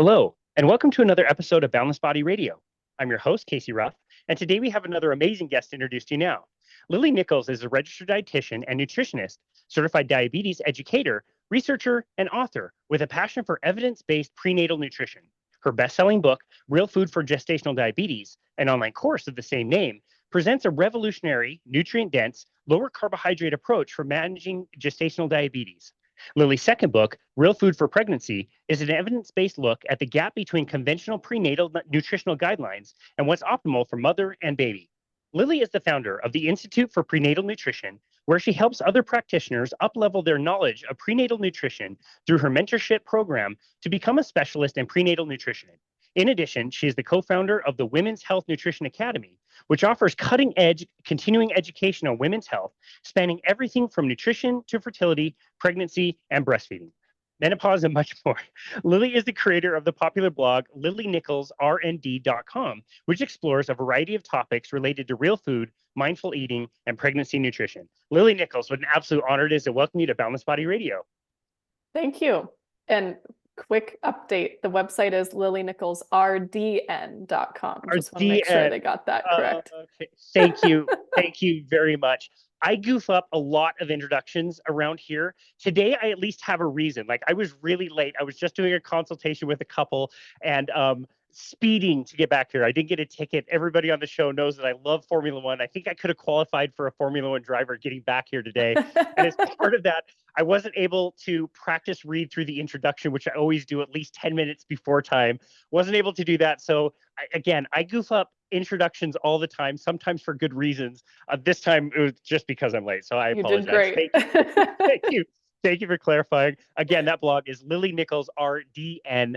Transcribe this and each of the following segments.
Hello, and welcome to another episode of Boundless Body Radio. I'm your host, Casey Ruff, and today we have another amazing guest to introduce to you now. Lily Nichols is a registered dietitian and nutritionist, certified diabetes educator, researcher, and author with a passion for evidence-based prenatal nutrition. Her best-selling book, Real Food for Gestational Diabetes, an online course of the same name, presents a revolutionary, nutrient-dense, lower carbohydrate approach for managing gestational diabetes. Lily's second book, Real Food for Pregnancy, is an evidence-based look at the gap between conventional prenatal nutritional guidelines and what's optimal for mother and baby. Lily is the founder of the Institute for Prenatal Nutrition, where she helps other practitioners uplevel their knowledge of prenatal nutrition through her mentorship program to become a specialist in prenatal nutrition. In addition, she is the co-founder of the Women's Health Nutrition Academy, which offers cutting-edge continuing education on women's health, spanning everything from nutrition to fertility, pregnancy, and breastfeeding, menopause, and much more. Lily is the creator of the popular blog LilyNicholsRND.com, which explores a variety of topics related to real food, mindful eating, and pregnancy nutrition. Lily Nichols, what an absolute honor it is to welcome you to Boundless Body Radio. Thank you. And quick update, the website is LilyNicholsRDN.com. Just want to make sure they got that correct. Okay. Thank you. Thank you very much. I goof up a lot of introductions around here. Today, I at least have a reason. Like, I was really late. I was just doing a consultation with a couple and speeding to get back here. I didn't get a ticket. Everybody on the show knows that I love Formula One. I think I could have qualified for a Formula One driver getting back here today. And as part of that, I wasn't able to practice read through the introduction, which I always do at least 10 minutes before time. Wasn't able to do that. So I goof up introductions all the time, sometimes for good reasons. This time it was just because I'm late. So I apologize. You did great. Thank you. Thank you for clarifying. Again, that blog is LilyNicholsRDN.com.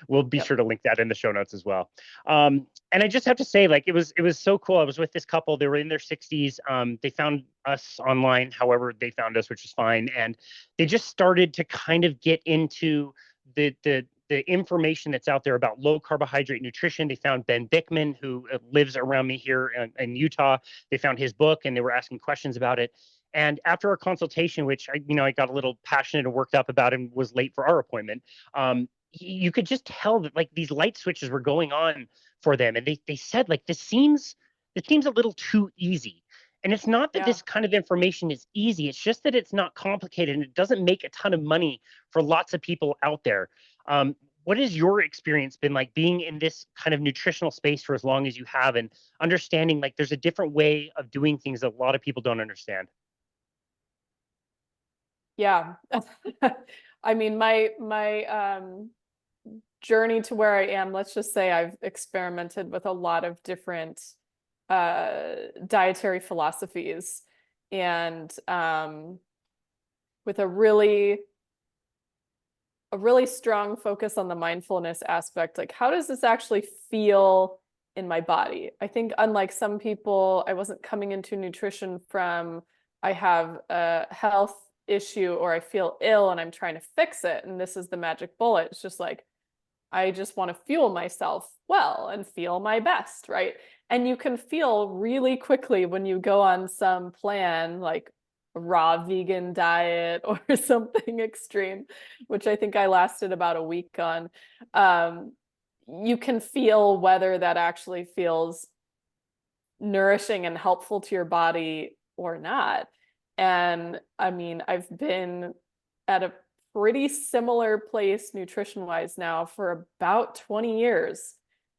We'll be sure to link that in the show notes as well. And I just have to say, like, it was so cool. I was with this couple. They were in their 60s. They found us online, however they found us, which is fine. And they just started to kind of get into the information that's out there about low carbohydrate nutrition. They found Ben Bickman, who lives around me here in Utah. They found his book and they were asking questions about it. And after our consultation, which I got a little passionate and worked up about and was late for our appointment, you could just tell that like these light switches were going on for them. And they said, like, it seems a little too easy. And it's not that this kind of information is easy. It's just that it's not complicated and it doesn't make a ton of money for lots of people out there. What has your experience been like being in this kind of nutritional space for as long as you have and understanding like there's a different way of doing things that a lot of people don't understand? Yeah. I mean, my journey to where I am, let's just say I've experimented with a lot of different dietary philosophies and with a really strong focus on the mindfulness aspect. Like, how does this actually feel in my body? I think unlike some people, I wasn't coming into nutrition from, I have a health issue or I feel ill and I'm trying to fix it. And this is the magic bullet. It's just like, I just want to fuel myself well and feel my best, right? And you can feel really quickly when you go on some plan, like a raw vegan diet or something extreme, which I think I lasted about a week on. You can feel whether that actually feels nourishing and helpful to your body or not. And I mean, I've been at a pretty similar place nutrition-wise now for about 20 years.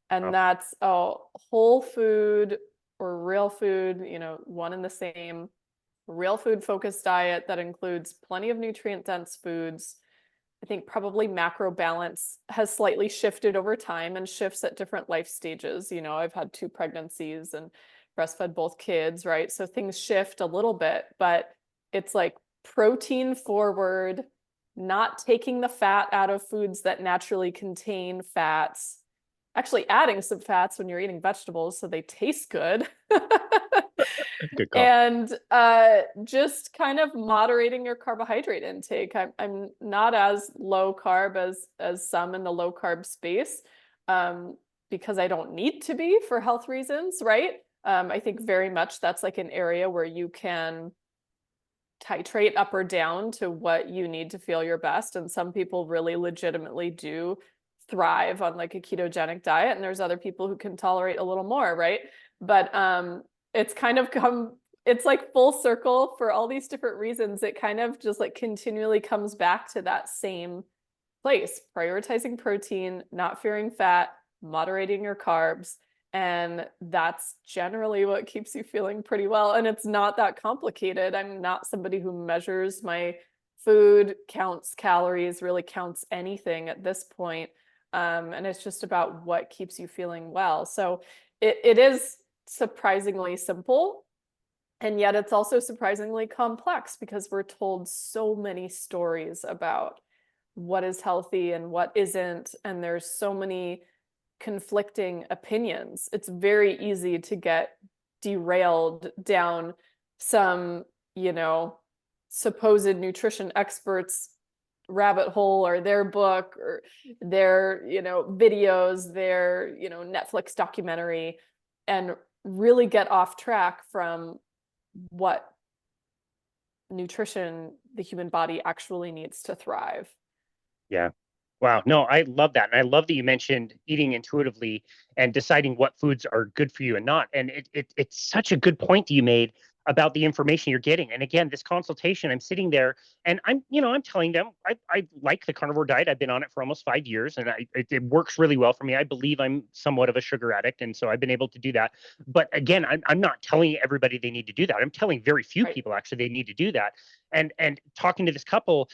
And that's a whole food or real food, one and the same, real food focused diet that includes plenty of nutrient dense foods. I think probably macro balance has slightly shifted over time and shifts at different life stages. I've had 2 pregnancies and breastfed both kids, right? So things shift a little bit, but it's like protein forward, not taking the fat out of foods that naturally contain fats, actually adding some fats when you're eating vegetables so they taste good. Good call. And just kind of moderating your carbohydrate intake. I'm not as low carb as some in the low carb space because I don't need to be for health reasons, right? I think very much that's like an area where you can titrate up or down to what you need to feel your best. And some people really legitimately do thrive on like a ketogenic diet, and there's other people who can tolerate a little more, right? But it's kind of it's like full circle for all these different reasons. It kind of just like continually comes back to that same place: prioritizing protein, not fearing fat, moderating your carbs. And that's generally what keeps you feeling pretty well. And it's not that complicated. I'm not somebody who measures my food, counts calories, really counts anything at this point. And it's just about what keeps you feeling well. So it is surprisingly simple. And yet it's also surprisingly complex because we're told so many stories about what is healthy and what isn't. And there's so many conflicting opinions. It's very easy to get derailed down some, supposed nutrition experts rabbit hole, or their book, or their, videos, their, Netflix documentary, and really get off track from what nutrition the human body actually needs to thrive. Yeah. Wow. No, I love that. And I love that you mentioned eating intuitively and deciding what foods are good for you and not. And it's such a good point that you made about the information you're getting. And again, this consultation, I'm sitting there and I'm telling them I like the carnivore diet. I've been on it for almost 5 years, and it works really well for me. I believe I'm somewhat of a sugar addict, and so I've been able to do that. But again, I'm not telling everybody they need to do that. I'm telling very few Right. people actually they need to do that. And talking to this couple,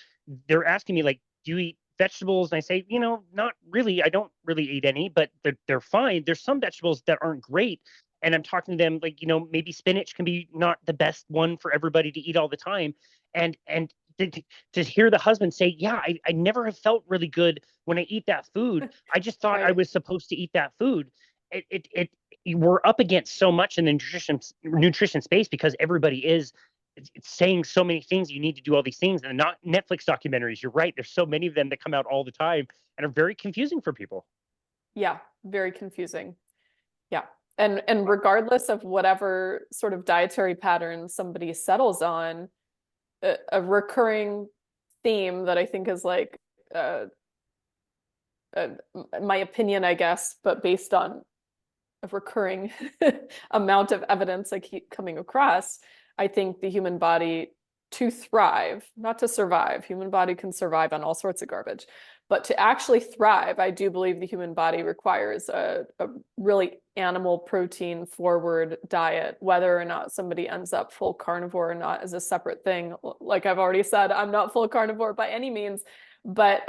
they're asking me like, do you eat vegetables? And I say, not really. I don't really eat any, but they're fine. There's some vegetables that aren't great. And I'm talking to them like, maybe spinach can be not the best one for everybody to eat all the time. And to hear the husband say, yeah, I never have felt really good when I eat that food. I just thought I Right. was supposed to eat that food. We're up against so much in the nutrition space because everybody is it's saying so many things. You need to do all these things, and not Netflix documentaries. You're right. There's so many of them that come out all the time and are very confusing for people. Yeah, very confusing. Yeah. And regardless of whatever sort of dietary pattern somebody settles on, a recurring theme that I think is like my opinion, I guess, but based on a recurring amount of evidence I keep coming across, I think the human body, to thrive, not to survive, human body can survive on all sorts of garbage, but to actually thrive, I do believe the human body requires a really animal protein forward diet. Whether or not somebody ends up full carnivore or not is a separate thing. Like I've already said, I'm not full carnivore by any means, but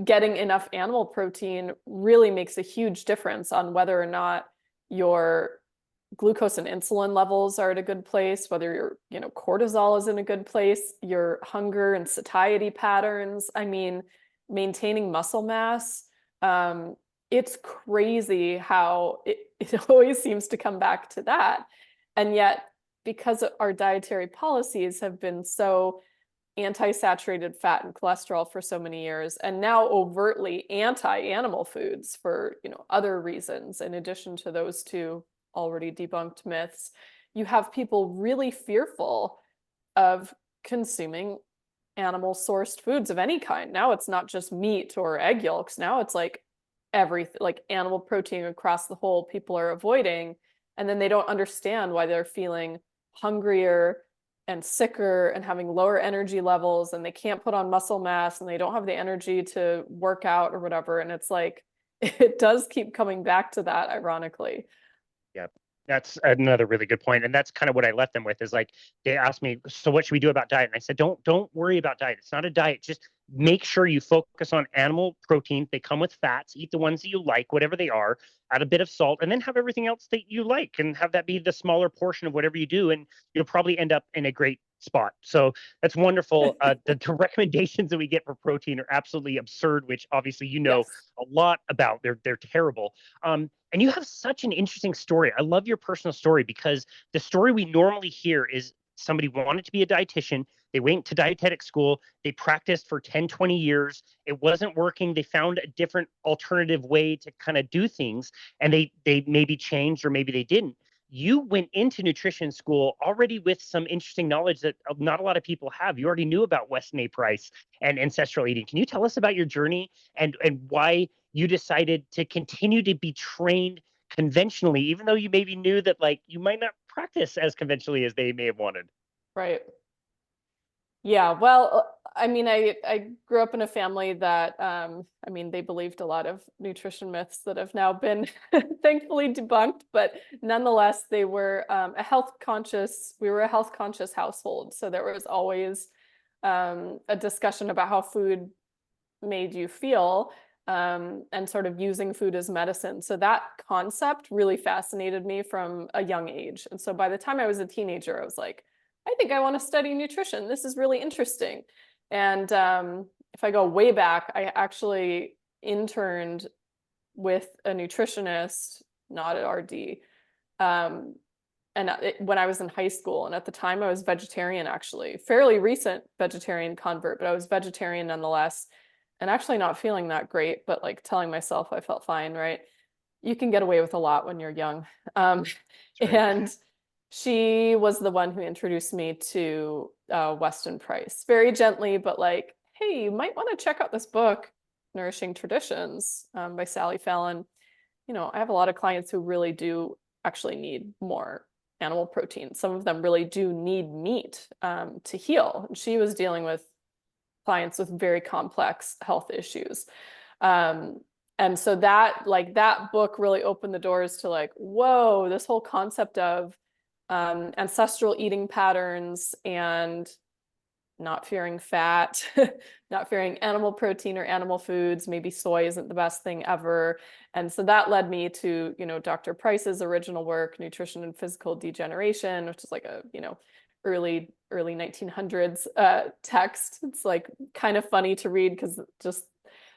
getting enough animal protein really makes a huge difference on whether or not your glucose and insulin levels are at a good place, whether your cortisol is in a good place, your hunger and satiety patterns. I mean, maintaining muscle mass. It's crazy how it always seems to come back to that. And yet, because our dietary policies have been so anti-saturated fat and cholesterol for so many years, and now overtly anti-animal foods for other reasons, in addition to those two already debunked myths, you have people really fearful of consuming animal sourced foods of any kind. Now it's not just meat or egg yolks. Now it's like everything, like animal protein across the whole, people are avoiding. And then they don't understand why they're feeling hungrier and sicker and having lower energy levels, and they can't put on muscle mass, and they don't have the energy to work out or whatever. And it's like, it does keep coming back to that, ironically. Yep. That's another really good point. And that's kind of what I left them with is like, they asked me, so what should we do about diet? And I said, don't worry about diet. It's not a diet. Just make sure you focus on animal protein. They come with fats. Eat the ones that you like, whatever they are, add a bit of salt, and then have everything else that you like and have that be the smaller portion of whatever you do. And you'll probably end up in a great spot. So that's wonderful. The recommendations that we get for protein are absolutely absurd, which obviously Yes. a lot about. They're terrible. And you have such an interesting story. I love your personal story because the story we normally hear is somebody wanted to be a dietitian. They went to dietetic school. They practiced for 10, 20 years. It wasn't working. They found a different alternative way to kind of do things, and they maybe changed or maybe they didn't. you went into nutrition school already with some interesting knowledge that not a lot of people have. You already knew about Weston A. Price and ancestral eating. Can you tell us about your journey and why you decided to continue to be trained conventionally, even though you maybe knew that like you might not practice as conventionally as they may have wanted? Right. Yeah, well, I mean, I grew up in a family that, I mean, they believed a lot of nutrition myths that have now been thankfully debunked, but nonetheless, they were we were a health conscious household. So there was always a discussion about how food made you feel, and sort of using food as medicine. So that concept really fascinated me from a young age. And so by the time I was a teenager, I was like, I think I want to study nutrition. This is really interesting. And if I go way back, I actually interned with a nutritionist, not at RD, when I was in high school. And at the time, I was vegetarian, actually, fairly recent vegetarian convert, but I was vegetarian nonetheless, and actually not feeling that great, but like telling myself I felt fine, right? You can get away with a lot when you're young. Right. And she was the one who introduced me to Weston Price, very gently, but like, hey, you might want to check out this book, Nourishing Traditions, by Sally Fallon. You know, I have a lot of clients who really do actually need more animal protein. Some of them really do need meat to heal. And she was dealing with clients with very complex health issues. And so that book really opened the doors to like, whoa, this whole concept of ancestral eating patterns and not fearing fat, not fearing animal protein or animal foods. Maybe soy isn't the best thing ever. And so that led me to, Dr. Price's original work, Nutrition and Physical Degeneration, which is like a, early 1900s text. It's like kind of funny to read because just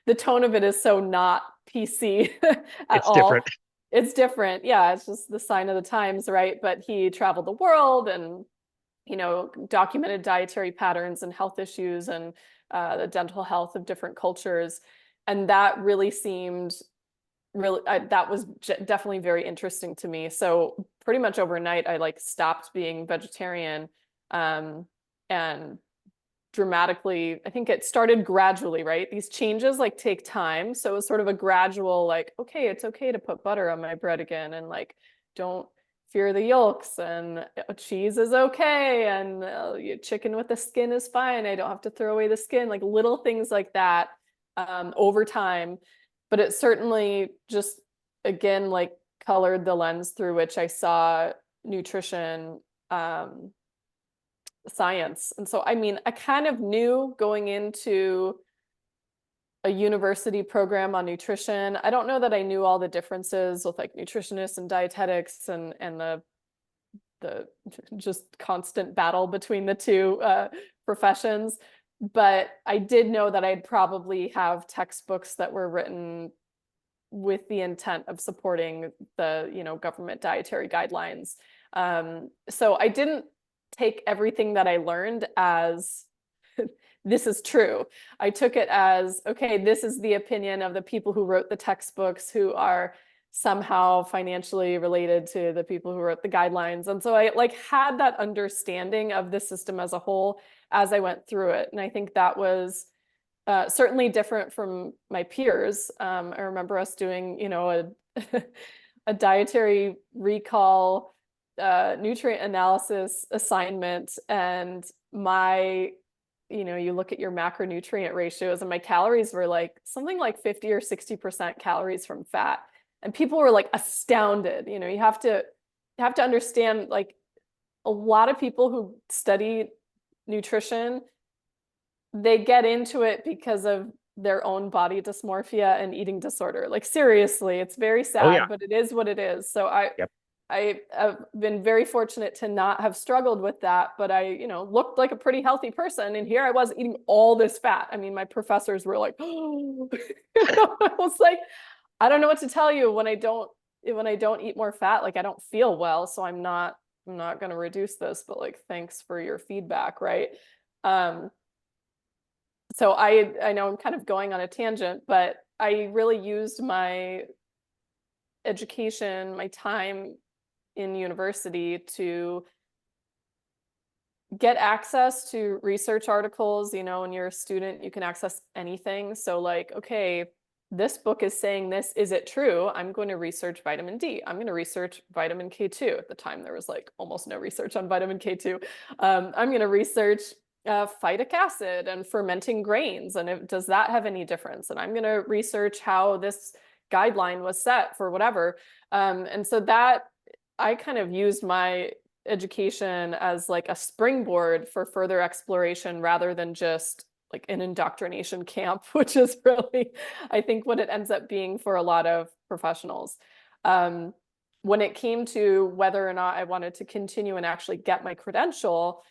the tone of it is so not PC at It's all. different. It's different. Yeah, it's just the sign of the times, right? But he traveled the world and, documented dietary patterns and health issues and the dental health of different cultures. And that really seemed that was definitely very interesting to me. So pretty much overnight, I like stopped being vegetarian, and dramatically, I think it started gradually, right? These changes like take time. So it was sort of a gradual, like, okay, it's okay to put butter on my bread again, and like, don't fear the yolks, and cheese is okay, and chicken with the skin is fine. I don't have to throw away the skin, like little things like that over time. But it certainly just, again, like colored the lens through which I saw nutrition, science. And so, I mean, I kind of knew going into a university program on nutrition. I don't know that I knew all the differences with like nutritionists and dietetics and the just constant battle between the two professions. But I did know that I'd probably have textbooks that were written with the intent of supporting the, government dietary guidelines. So I didn't take everything that I learned as this is true. I took it as, okay, this is the opinion of the people who wrote the textbooks who are somehow financially related to the people who wrote the guidelines. And so I like had that understanding of the system as a whole as I went through it. And I think that was certainly different from my peers. I remember us doing, a dietary recall nutrient analysis assignment, and you look at your macronutrient ratios, and my calories were like something like 50 or 60% calories from fat. And people were like astounded. You have to understand, like, a lot of people who study nutrition, they get into it because of their own body dysmorphia and eating disorder. Like, seriously, it's very sad, Oh yeah. but it is what it is. So Yep. I have been very fortunate to not have struggled with that, but I, looked like a pretty healthy person. And here I was eating all this fat. I mean, my professors were like, oh, I was like, I don't know what to tell you when I don't eat more fat, like I don't feel well. So I'm not going to reduce this, but like, thanks for your feedback. Right. So I know I'm kind of going on a tangent, but I really used my education, my time in university to get access to research articles. You know, when you're a student, you can access anything. So like, okay, this book is saying this, is it true? I'm going to research vitamin D. I'm going to research vitamin K2. At the time, there was like almost no research on vitamin K2. I'm going to research phytic acid and fermenting grains. And does that have any difference? And I'm going to research how this guideline was set for whatever. And so that I kind of used my education as like a springboard for further exploration rather than just like an indoctrination camp, which is really, I think, what it ends up being for a lot of professionals. When it came to whether or not I wanted to continue and actually get my credential,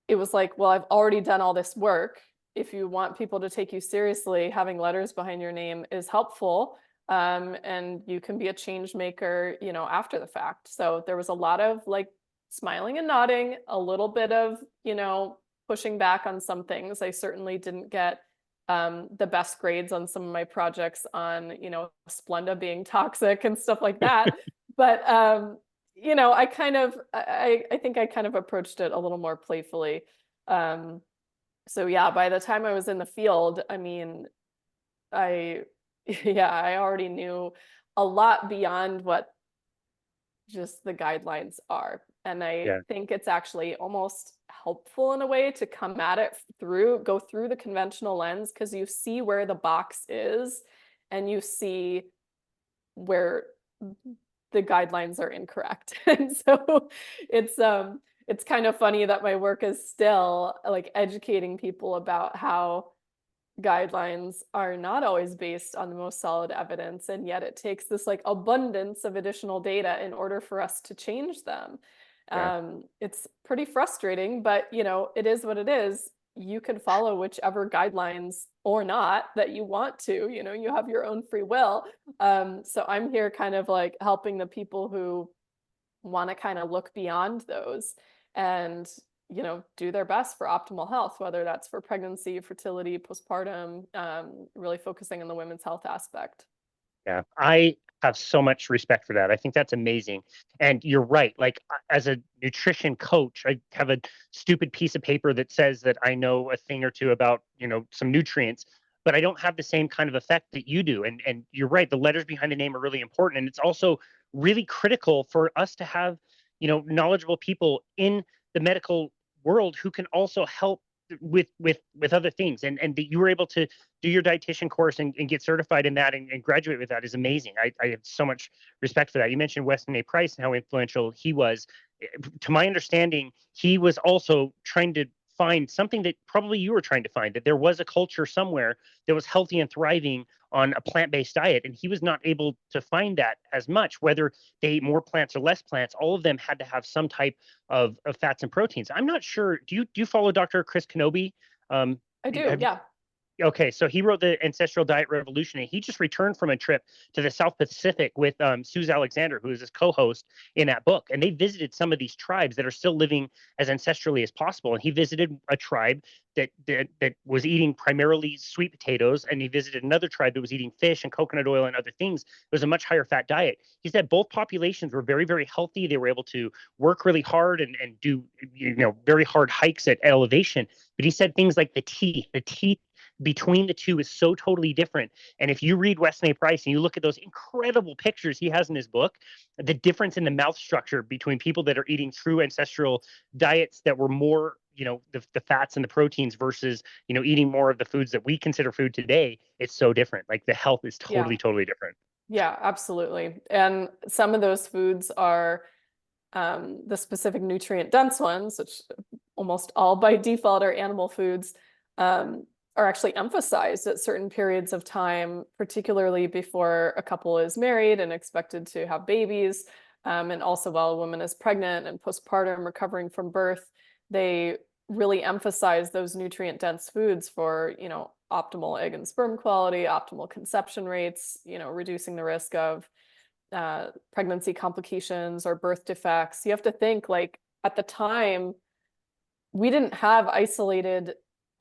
it was like, well, I've already done all this work. If you want people to take you seriously, having letters behind your name is helpful. And you can be a change maker, you know, after the fact. So there was a lot of like smiling and nodding, a little bit of, you know, pushing back on some things. I certainly didn't get the best grades on some of my projects on, you know, Splenda being toxic and stuff like that. But, you know, I think I kind of approached it a little more playfully. So yeah, by the time I was in the field, I mean, yeah, I already knew a lot beyond what just the guidelines are. And I Yeah. think it's actually almost helpful in a way to come at it go through the conventional lens, because you see where the box is and you see where the guidelines are incorrect. And so it's kind of funny that my work is still like educating people about how guidelines are not always based on the most solid evidence, and yet it takes this like abundance of additional data in order for us to change them. Yeah. It's pretty frustrating, but you know, it is what it is. You can follow whichever guidelines or not that you want to, you know, you have your own free will. So I'm here kind of like helping the people who want to kind of look beyond those and, you know, do their best for optimal health, whether that's for pregnancy, fertility, postpartum, really focusing on the women's health aspect. Yeah, I have so much respect for that. I think that's amazing. And you're right. Like as a nutrition coach, I have a stupid piece of paper that says that I know a thing or two about, you know, some nutrients, but I don't have the same kind of effect that you do. And you're right, the letters behind the name are really important. And it's also really critical for us to have, you know, knowledgeable people in the medical world who can also help with other things. And that you were able to do your dietitian course and get certified in that and graduate with that is amazing. I have so much respect for that. You mentioned Weston A. Price and how influential he was. To my understanding, he was also trying to find something that probably you were trying to find, that there was a culture somewhere that was healthy and thriving on a plant-based diet, and he was not able to find that as much. Whether they ate more plants or less plants, all of them had to have some type of fats and proteins. I'm not sure. Do you follow Dr. Chris Kenobi? I do, Have you, yeah. okay, so he wrote the Ancestral Diet Revolution, and he just returned from a trip to the South Pacific with Suze Alexander, who is his co-host in that book. And they visited some of these tribes that are still living as ancestrally as possible. And he visited a tribe that was eating primarily sweet potatoes, and he visited another tribe that was eating fish and coconut oil and other things. It was a much higher fat diet. He said both populations were very, very healthy. They were able to work really hard and do, you know, very hard hikes at elevation. But he said things like the teeth between the two is so totally different. And if you read Weston A. Price and you look at those incredible pictures he has in his book, the difference in the mouth structure between people that are eating true ancestral diets that were more, you know, the fats and the proteins versus, you know, eating more of the foods that we consider food today, it's so different. Like the health is Yeah, totally different. yeah, absolutely. And some of those foods are the specific nutrient dense ones, which almost all by default are animal foods, are actually emphasized at certain periods of time, particularly before a couple is married and expected to have babies, and also while a woman is pregnant and postpartum recovering from birth. They really emphasize those nutrient dense foods for, you know, optimal egg and sperm quality, optimal conception rates, you know, reducing the risk of pregnancy complications or birth defects. You have to think, like, at the time, we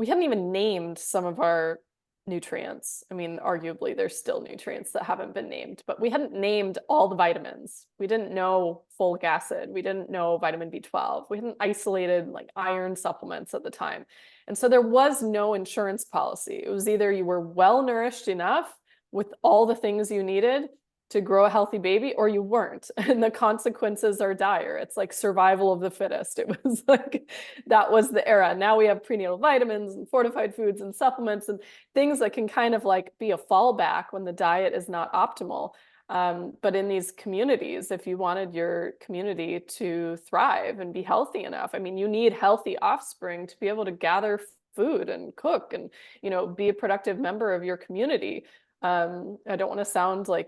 hadn't even named some of our nutrients. I mean, arguably there's still nutrients that haven't been named, but we hadn't named all the vitamins. We didn't know folic acid. We didn't know vitamin B12. We hadn't isolated like iron supplements at the time. And so there was no insurance policy. It was either you were well nourished enough with all the things you needed to grow a healthy baby, or you weren't. And the consequences are dire. It's like survival of the fittest. It was like, that was the era. Now we have prenatal vitamins and fortified foods and supplements and things that can kind of like be a fallback when the diet is not optimal. But in these communities, if you wanted your community to thrive and be healthy enough, I mean, you need healthy offspring to be able to gather food and cook and, you know, be a productive member of your community. I don't want to sound like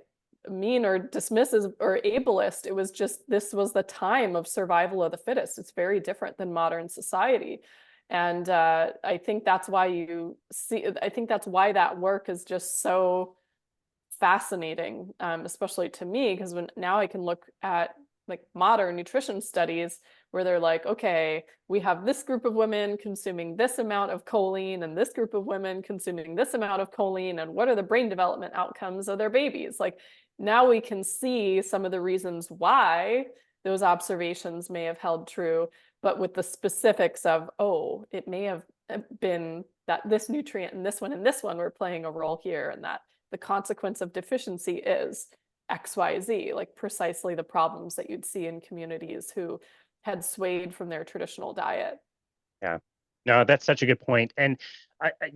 mean or dismissive or ableist. It was just, this was the time of survival of the fittest. It's very different than modern society. And I think that's why that work is just so fascinating, especially to me, because now I can look at like modern nutrition studies where they're like, okay, we have this group of women consuming this amount of choline and this group of women consuming this amount of choline, and what are the brain development outcomes of their babies? Like, now we can see some of the reasons why those observations may have held true, but with the specifics of, oh, it may have been that this nutrient and this one were playing a role here, and that the consequence of deficiency is XYZ, like precisely the problems that you'd see in communities who had swayed from their traditional diet. Yeah. No, that's such a good point. And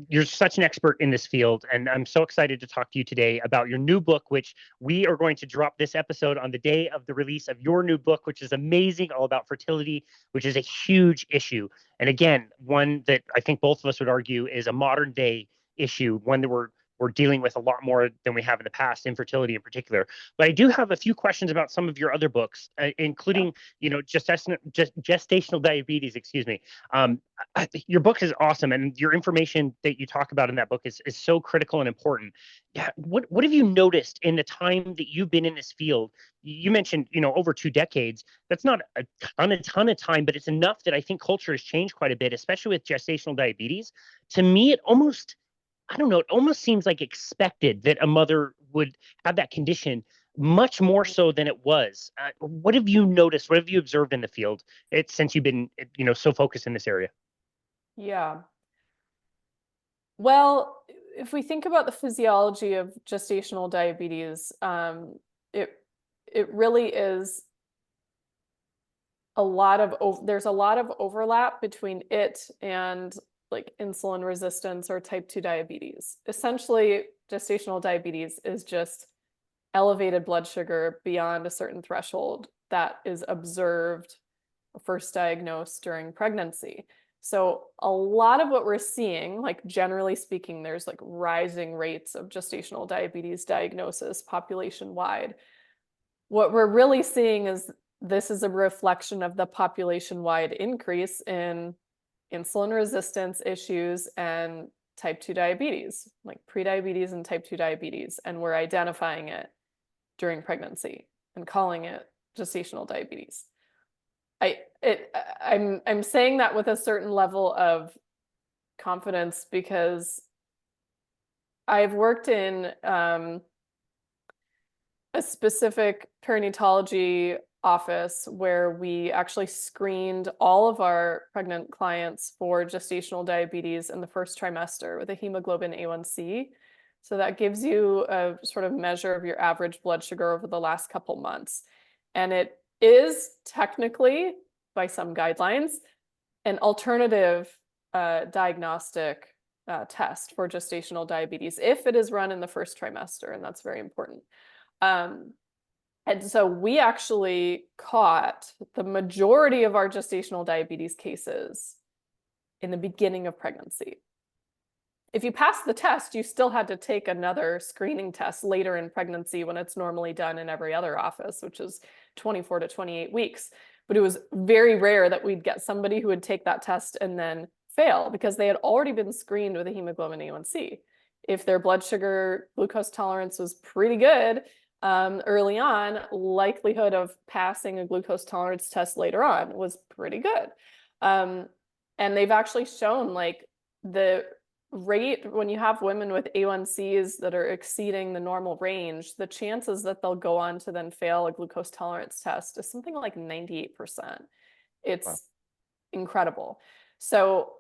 you're such an expert in this field. And I'm so excited to talk to you today about your new book, which we are going to drop this episode on the day of the release of your new book, which is amazing, all about fertility, which is a huge issue. And again, one that I think both of us would argue is a modern day issue, one that we're dealing with a lot more than we have in the past, infertility in particular. But I do have a few questions about some of your other books, including, you know, gestational diabetes, excuse me. Your book is awesome, and your information that you talk about in that book is so critical and important. Yeah, what have you noticed in the time that you've been in this field? You mentioned, you know, over 2 decades. That's not a ton of time, but it's enough that I think culture has changed quite a bit, especially with gestational diabetes. To me, it almost, I don't know, it almost seems like expected that a mother would have that condition, much more so than it was. What have you noticed? What have you observed in the field since you've been, you know, so focused in this area? Yeah. Well, if we think about the physiology of gestational diabetes, it really is there's a lot of overlap between it and like insulin resistance or type 2 diabetes. Essentially, gestational diabetes is just elevated blood sugar beyond a certain threshold that is observed or first diagnosed during pregnancy. So a lot of what we're seeing, like generally speaking, there's like rising rates of gestational diabetes diagnosis population-wide. What we're really seeing is this is a reflection of the population-wide increase in insulin resistance issues and type 2 diabetes, like prediabetes and type 2 diabetes. And we're identifying it during pregnancy and calling it gestational diabetes. I'm saying that with a certain level of confidence because I've worked in a specific perinatology office where we actually screened all of our pregnant clients for gestational diabetes in the first trimester with a hemoglobin A1C. So that gives you a sort of measure of your average blood sugar over the last couple months. And it is technically, by some guidelines, an alternative diagnostic test for gestational diabetes if it is run in the first trimester, and that's very important. And so we actually caught the majority of our gestational diabetes cases in the beginning of pregnancy. If you passed the test, you still had to take another screening test later in pregnancy when it's normally done in every other office, which is 24 to 28 weeks. But it was very rare that we'd get somebody who would take that test and then fail because they had already been screened with a hemoglobin A1C. If their blood sugar glucose tolerance was pretty good early on, likelihood of passing a glucose tolerance test later on was pretty good. And they've actually shown like the rate, when you have women with A1Cs that are exceeding the normal range, the chances that they'll go on to then fail a glucose tolerance test is something like 98%. Wow. It's incredible. So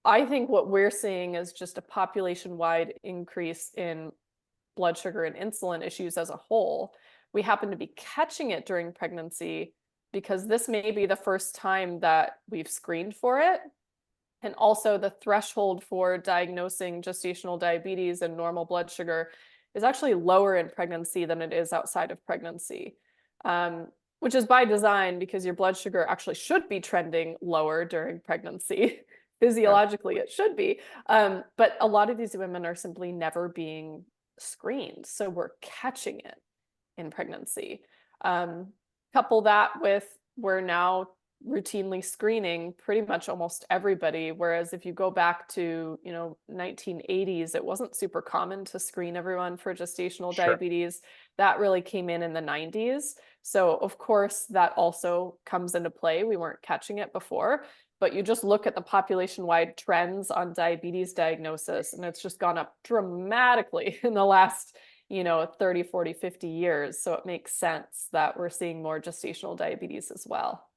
I think what we're seeing is just a population-wide increase in blood sugar and insulin issues as a whole. We happen to be catching it during pregnancy because this may be the first time that we've screened for it. And also the threshold for diagnosing gestational diabetes and normal blood sugar is actually lower in pregnancy than it is outside of pregnancy, which is by design because your blood sugar actually should be trending lower during pregnancy. Yeah. Physiologically, it should be. But a lot of these women are simply never being screened. So we're catching it in pregnancy. Couple that with we're now routinely screening pretty much almost everybody, whereas if you go back to 1980s, it wasn't super common to screen everyone for gestational Sure. diabetes. That really came in the 90s. So of course that also comes into play. We weren't catching it before, but you just look at the population-wide trends on diabetes diagnosis, and it's just gone up dramatically in the last 30, 40, 50 years. So it makes sense that we're seeing more gestational diabetes as well.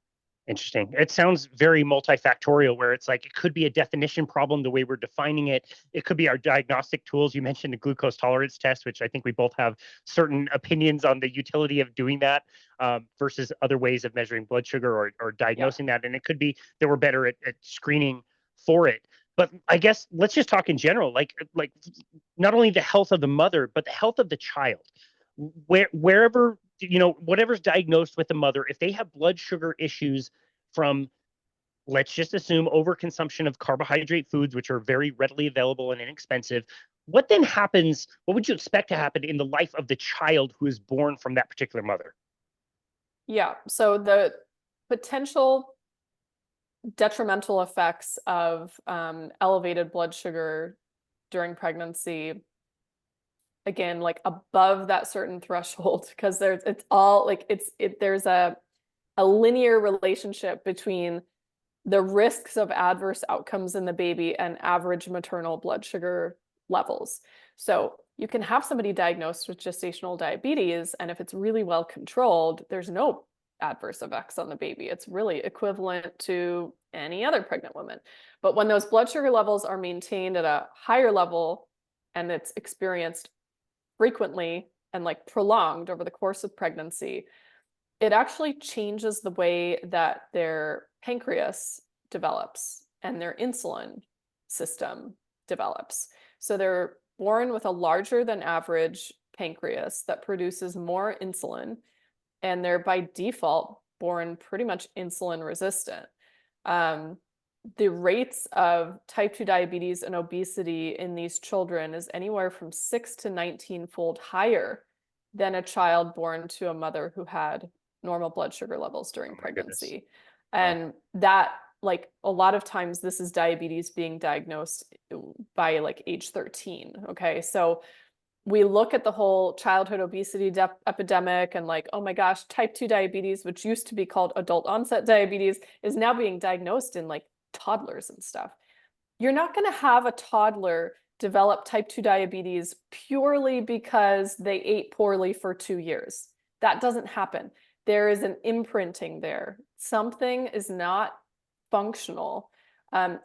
Interesting. It sounds very multifactorial, where it's like it could be a definition problem, the way we're defining it. It could be our diagnostic tools. You mentioned the glucose tolerance test, which I think we both have certain opinions on the utility of doing that versus other ways of measuring blood sugar or Yeah. diagnosing that. And it could be that we're better at screening for it. But I guess let's just talk in general, like not only the health of the mother, but the health of the child. Wherever whatever's diagnosed with the mother, if they have blood sugar issues from, let's just assume, overconsumption of carbohydrate foods, which are very readily available and inexpensive, what then happens? What would you expect to happen in the life of the child who is born from that particular mother? Yeah. So the potential detrimental effects of elevated blood sugar during pregnancy, again, like above that certain threshold, because there's a linear relationship between the risks of adverse outcomes in the baby and average maternal blood sugar levels. So you can have somebody diagnosed with gestational diabetes, and if it's really well controlled, there's no adverse effects on the baby. It's really equivalent to any other pregnant woman. But when those blood sugar levels are maintained at a higher level and it's experienced frequently and like prolonged over the course of pregnancy, it actually changes the way that their pancreas develops and their insulin system develops. So they're born with a larger than average pancreas that produces more insulin, and they're by default born pretty much insulin resistant. The rates of type 2 diabetes and obesity in these children is anywhere from 6 to 19-fold higher than a child born to a mother who had normal blood sugar levels during Oh my goodness. pregnancy. Wow. And that, like, a lot of times this is diabetes being diagnosed by like age 13. Okay. So we look at the whole childhood obesity epidemic and like, oh my gosh, type 2 diabetes, which used to be called adult onset diabetes, is now being diagnosed in like toddlers and stuff. You're not going to have a toddler develop type 2 diabetes purely because they ate poorly for 2 years. That doesn't happen. There is an imprinting there. Something is not functional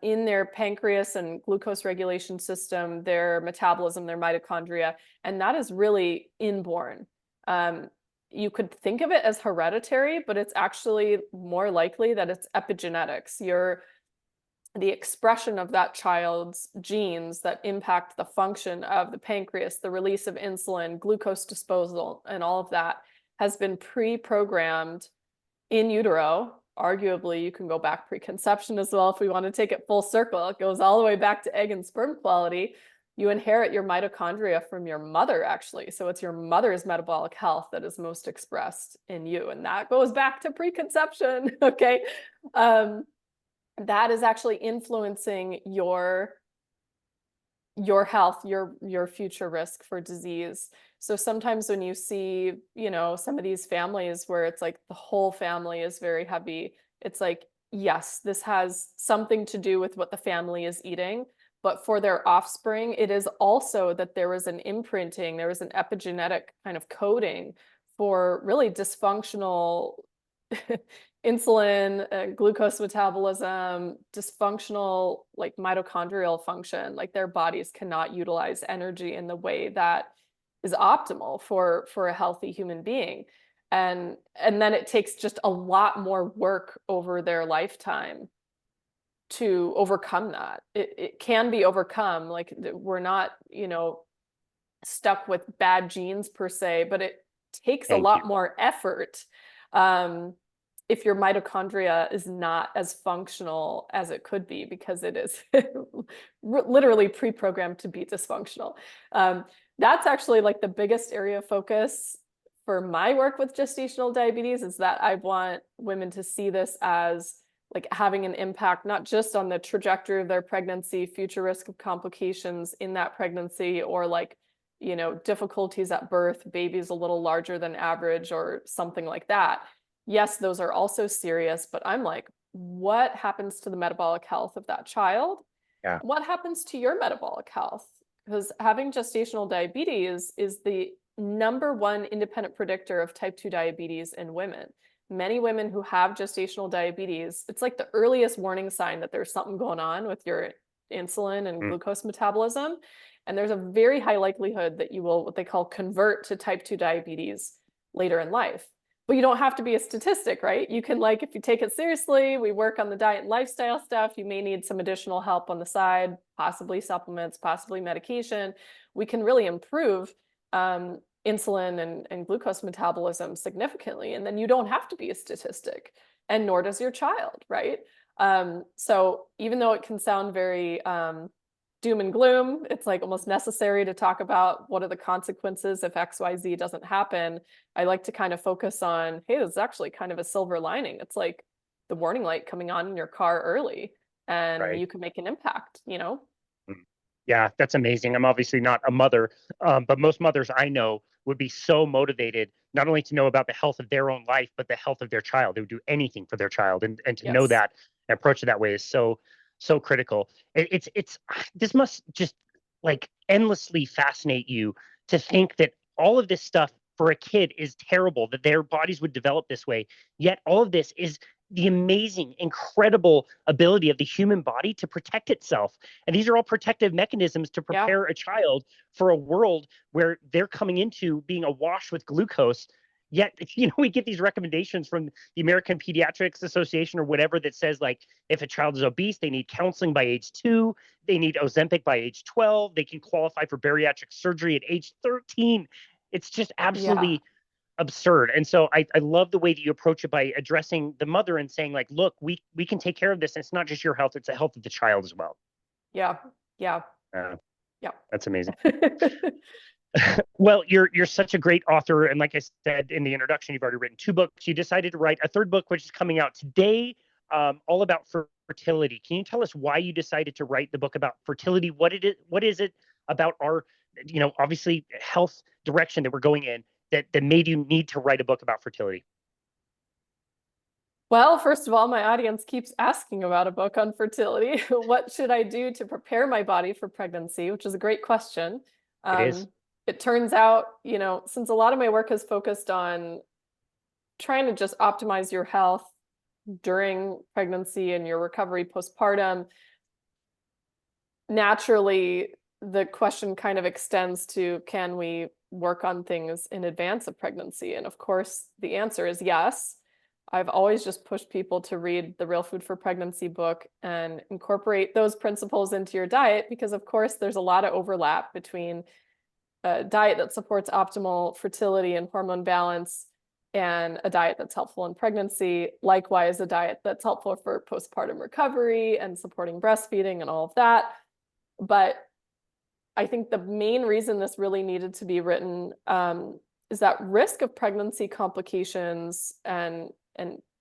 in their pancreas and glucose regulation system, their metabolism, their mitochondria, and that is really inborn. You could think of it as hereditary, but it's actually more likely that it's epigenetics. The expression of that child's genes that impact the function of the pancreas, the release of insulin, glucose disposal, and all of that has been pre-programmed in utero. Arguably, you can go back preconception as well if we want to take it full circle. It goes all the way back to egg and sperm quality. You inherit your mitochondria from your mother, actually. So it's your mother's metabolic health that is most expressed in you. And that goes back to preconception, okay? That is actually influencing your health, your future risk for disease. So sometimes when you see, some of these families where it's like the whole family is very heavy, it's like, yes, this has something to do with what the family is eating, but for their offspring, it is also that there was an imprinting, there was an epigenetic kind of coding for really dysfunctional insulin, glucose metabolism, dysfunctional like mitochondrial function, like their bodies cannot utilize energy in the way that is optimal for a healthy human being. And then it takes just a lot more work over their lifetime to overcome that. It can be overcome. Like we're not, stuck with bad genes per se, but it takes a Thank you. lot more effort if your mitochondria is not as functional as it could be, because it is literally pre-programmed to be dysfunctional. That's actually like the biggest area of focus for my work with gestational diabetes, is that I want women to see this as like having an impact, not just on the trajectory of their pregnancy, future risk of complications in that pregnancy, or like, difficulties at birth, baby's a little larger than average or something like that. Yes, those are also serious, but I'm like, what happens to the metabolic health of that child? Yeah. What happens to your metabolic health? Because having gestational diabetes is the #1 independent predictor of type 2 diabetes in women. Many women who have gestational diabetes, it's like the earliest warning sign that there's something going on with your insulin and Mm. glucose metabolism. And there's a very high likelihood that you will, what they call, convert to type 2 diabetes later in life. But you don't have to be a statistic, right? You can, like, if you take it seriously, we work on the diet and lifestyle stuff. You may need some additional help on the side, possibly supplements, possibly medication. We can really improve insulin and glucose metabolism significantly. And then you don't have to be a statistic, and nor does your child, right? So even though it can sound very doom and gloom, it's like almost necessary to talk about what are the consequences if XYZ doesn't happen. I like to kind of focus on, hey, there's actually kind of a silver lining. It's like the warning light coming on in your car early, and Right. you can make an impact, Mm. Yeah, that's amazing. I'm obviously not a mother, but most mothers I know would be so motivated not only to know about the health of their own life, but the health of their child. They would do anything for their child, and to know Yes. that and approach it that way is so critical. It's this must just like endlessly fascinate you to think that all of this stuff for a kid is terrible, that their bodies would develop this way. Yet all of this is the amazing, incredible ability of the human body to protect itself. And these are all protective mechanisms to Yeah. prepare a child for a world where they're coming into being awash with glucose. Yet, we get these recommendations from the American Pediatrics Association or whatever that says, like, if a child is obese, they need counseling by age 2, they need Ozempic by age 12, they can qualify for bariatric surgery at age 13. It's just Yeah. absolutely absurd. And so I love the way that you approach it by addressing the mother and saying, like, look, we can take care of this. And it's not just your health, it's the health of the child as well. Yeah. Yeah. Uh, Yeah. that's amazing. Well, you're such a great author, and like I said in the introduction, you've already written 2 books. You decided to write a 3rd book, which is coming out today, all about fertility. Can you tell us why you decided to write the book about fertility? What is it about our, obviously health direction that we're going in that made you need to write a book about fertility? Well, first of all, my audience keeps asking about a book on fertility. What should I do to prepare my body for pregnancy? Which is a great question. It is. It turns out, since a lot of my work is focused on trying to just optimize your health during pregnancy and your recovery postpartum, naturally, the question kind of extends to, can we work on things in advance of pregnancy? And of course, the answer is yes. I've always just pushed people to read the Real Food for Pregnancy book and incorporate those principles into your diet, because of course there's a lot of overlap between a diet that supports optimal fertility and hormone balance and a diet that's helpful in pregnancy. Likewise, a diet that's helpful for postpartum recovery and supporting breastfeeding and all of that. But I think the main reason this really needed to be written is that risk of pregnancy complications and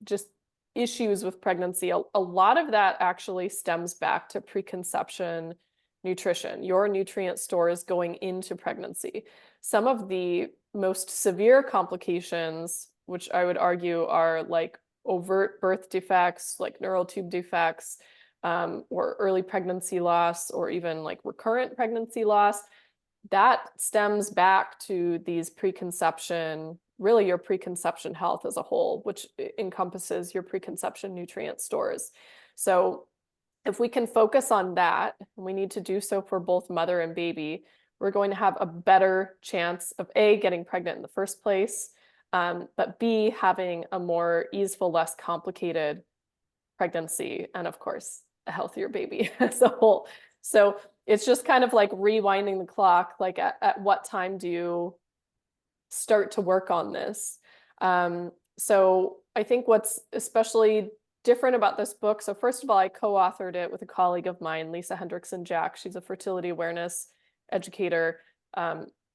just issues with pregnancy. A lot of that actually stems back to preconception nutrition, your nutrient stores going into pregnancy. Some of the most severe complications, which I would argue are like overt birth defects, like neural tube defects, or early pregnancy loss, or even like recurrent pregnancy loss, that stems back to these preconception, really your preconception health as a whole, which encompasses your preconception nutrient stores. So if we can focus on that, and we need to do so for both mother and baby, we're going to have a better chance of A, getting pregnant in the first place, but B, having a more easeful, less complicated pregnancy, and of course, a healthier baby as a whole. So it's just kind of like rewinding the clock, like at what time do you start to work on this? So I think what's especially different about this book, so first of all, I co-authored it with a colleague of mine, Lisa Hendrickson-Jack. She's a fertility awareness educator,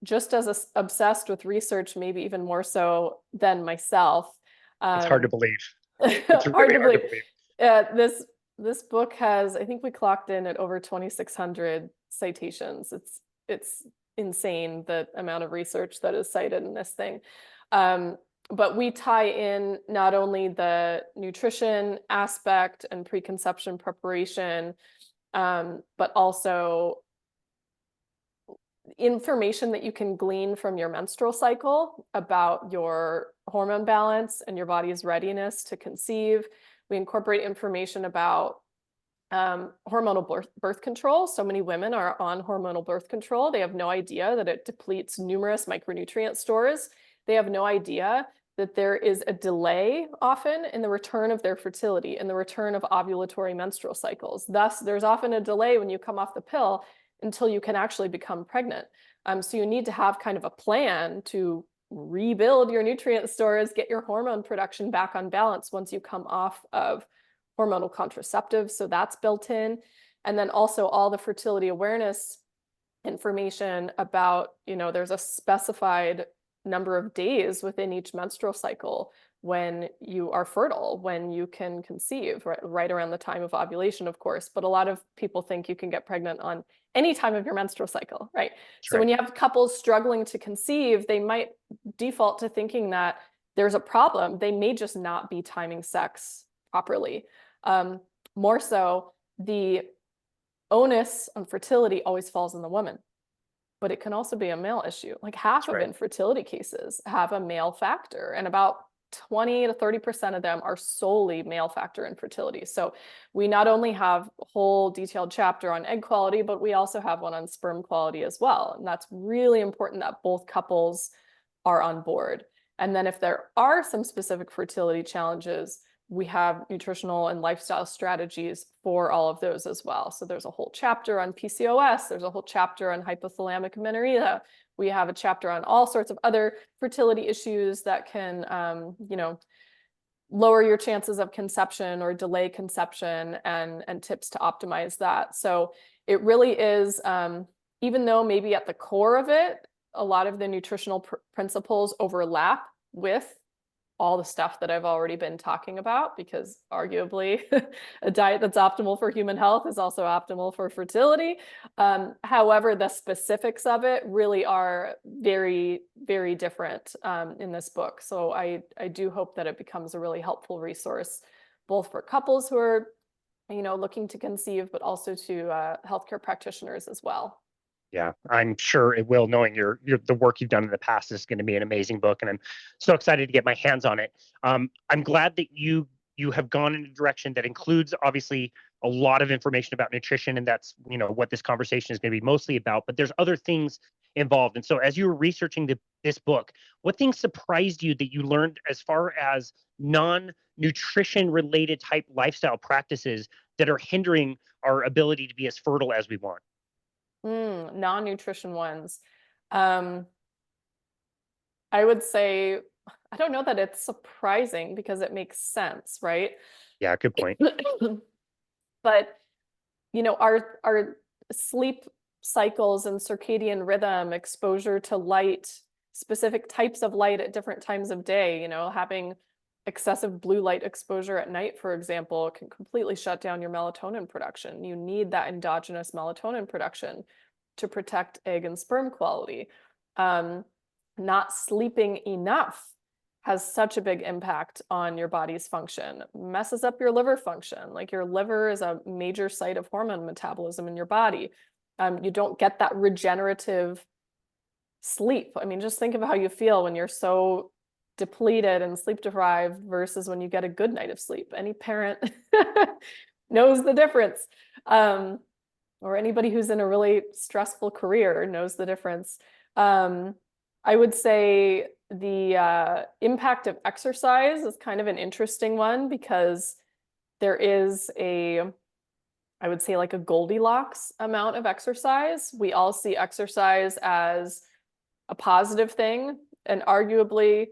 just as obsessed with research, maybe even more so than myself. It's hard to believe. It's Hard really to hard to believe. believe. This book has, I think we clocked in at over 2,600 citations. It's insane the amount of research that is cited in this thing. But we tie in not only the nutrition aspect and preconception preparation, but also information that you can glean from your menstrual cycle about your hormone balance and your body's readiness to conceive. We incorporate information about hormonal birth control. So many women are on hormonal birth control. They have no idea that it depletes numerous micronutrient stores. They have no idea that there is a delay often in the return of their fertility, in the return of ovulatory menstrual cycles. Thus, there's often a delay when you come off the pill until you can actually become pregnant. So you need to have kind of a plan to rebuild your nutrient stores, get your hormone production back on balance once you come off of hormonal contraceptives. So that's built in. And then also all the fertility awareness information about, there's a specified number of days within each menstrual cycle when you are fertile, when you can conceive, right around the time of ovulation, of course. But a lot of people think you can get pregnant on any time of your menstrual cycle, right? So when you have couples struggling to conceive, they might default to thinking that there's a problem. They may just not be timing sex properly. More so, the onus on fertility always falls on the woman, but it can also be a male issue. Like half of infertility cases have a male factor, and about 20 to 30% of them are solely male factor infertility. So we not only have a whole detailed chapter on egg quality, but we also have one on sperm quality as well. And that's really important that both couples are on board. And then if there are some specific fertility challenges, we have nutritional and lifestyle strategies for all of those as well. So there's a whole chapter on PCOS. There's a whole chapter on hypothalamic amenorrhea. We have a chapter on all sorts of other fertility issues that can, lower your chances of conception or delay conception, and tips to optimize that. So it really is, even though maybe at the core of it, a lot of the nutritional principles overlap with all the stuff that I've already been talking about, because arguably a diet that's optimal for human health is also optimal for fertility. However, the specifics of it really are very, very different in this book. So I do hope that it becomes a really helpful resource, both for couples who are, looking to conceive, but also to healthcare practitioners as well. Yeah, I'm sure it will, knowing the work you've done in the past is going to be an amazing book, and I'm so excited to get my hands on it. I'm glad that you have gone in a direction that includes obviously a lot of information about nutrition, and that's what this conversation is going to be mostly about. But there's other things involved, and so as you were researching this book, what things surprised you that you learned as far as non-nutrition related type lifestyle practices that are hindering our ability to be as fertile as we want? Non-nutrition ones. I would say, I don't know that it's surprising because it makes sense, right? Yeah, good point. But, our sleep cycles and circadian rhythm, exposure to light, specific types of light at different times of day, having excessive blue light exposure at night, for example, can completely shut down your melatonin production. You need that endogenous melatonin production to protect egg and sperm quality. Not sleeping enough has such a big impact on your body's function, messes up your liver function. Like your liver is a major site of hormone metabolism in your body. You don't get that regenerative sleep. I mean, just think of how you feel when you're so depleted and sleep deprived versus when you get a good night of sleep. Any parent knows the difference. Or anybody who's in a really stressful career knows the difference. I would say the impact of exercise is kind of an interesting one because there is I would say like a Goldilocks amount of exercise. We all see exercise as a positive thing, and arguably,